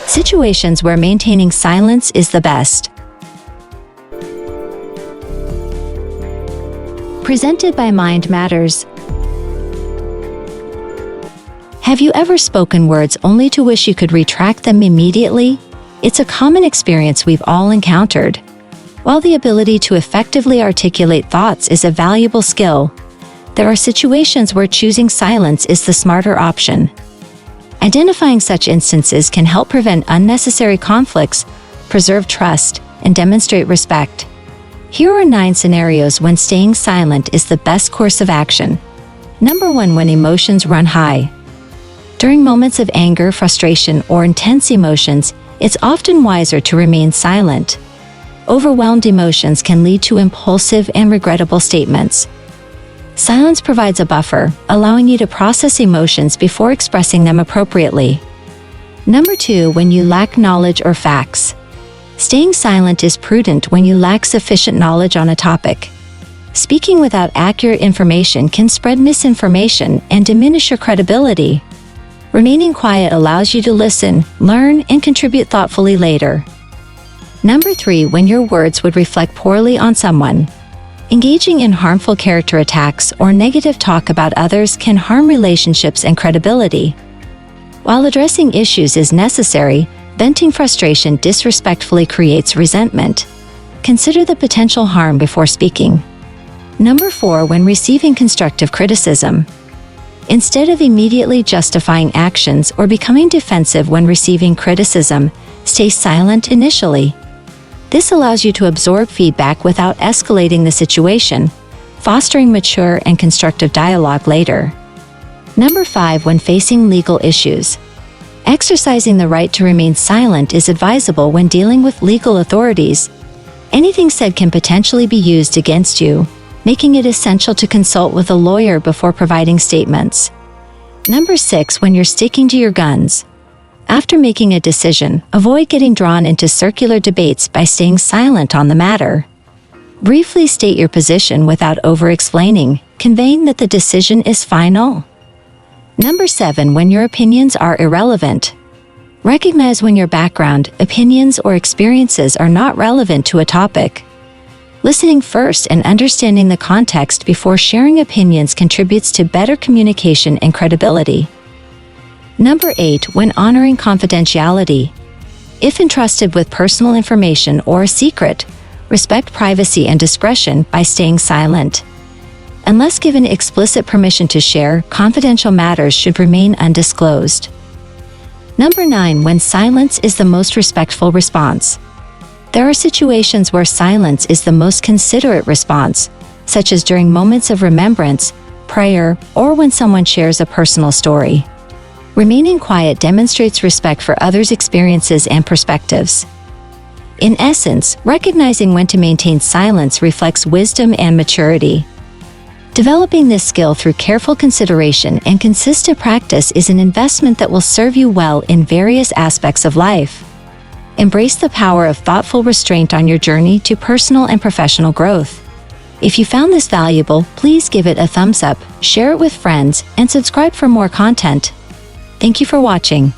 Situations where maintaining silence is the best. Presented by Mind Matters. Have you ever spoken words only to wish you could retract them immediately? It's a common experience we've all encountered. While the ability to effectively articulate thoughts is a valuable skill, there are situations where choosing silence is the smarter option. Identifying such instances can help prevent unnecessary conflicts, preserve trust, and demonstrate respect. Here are 9 scenarios when staying silent is the best course of action. Number 1. When emotions run high. During moments of anger, frustration, or intense emotions, it's often wiser to remain silent. Overwhelmed emotions can lead to impulsive and regrettable statements. Silence provides a buffer, allowing you to process emotions before expressing them appropriately. Number 2. When you lack knowledge or facts. Staying silent is prudent when you lack sufficient knowledge on a topic. Speaking without accurate information can spread misinformation and diminish your credibility. Remaining quiet allows you to listen, learn, and contribute thoughtfully later. Number 3. When your words would reflect poorly on someone. Engaging in harmful character attacks or negative talk about others can harm relationships and credibility. While addressing issues is necessary, venting frustration disrespectfully creates resentment. Consider the potential harm before speaking. Number 4. When receiving constructive criticism. Instead of immediately justifying actions or becoming defensive when receiving criticism, stay silent initially. This allows you to absorb feedback without escalating the situation, fostering mature and constructive dialogue later. Number 5. When facing legal issues. Exercising the right to remain silent is advisable when dealing with legal authorities. Anything said can potentially be used against you, making it essential to consult with a lawyer before providing statements. Number 6. When you're sticking to your guns. After making a decision, avoid getting drawn into circular debates by staying silent on the matter. Briefly state your position without over-explaining, conveying that the decision is final. Number 7. When your opinions are irrelevant. Recognize when your background, opinions, or experiences are not relevant to a topic. Listening first and understanding the context before sharing opinions contributes to better communication and credibility. Number 8. When honoring confidentiality. If entrusted with personal information or a secret, respect privacy and discretion by staying silent. Unless given explicit permission to share, confidential matters should remain undisclosed. Number 9. When silence is the most respectful response. There are situations where silence is the most considerate response, such as during moments of remembrance, prayer, or when someone shares a personal story. Remaining quiet demonstrates respect for others' experiences and perspectives. In essence, recognizing when to maintain silence reflects wisdom and maturity. Developing this skill through careful consideration and consistent practice is an investment that will serve you well in various aspects of life. Embrace the power of thoughtful restraint on your journey to personal and professional growth. If you found this valuable, please give it a thumbs up, share it with friends, and subscribe for more content. Thank you for watching.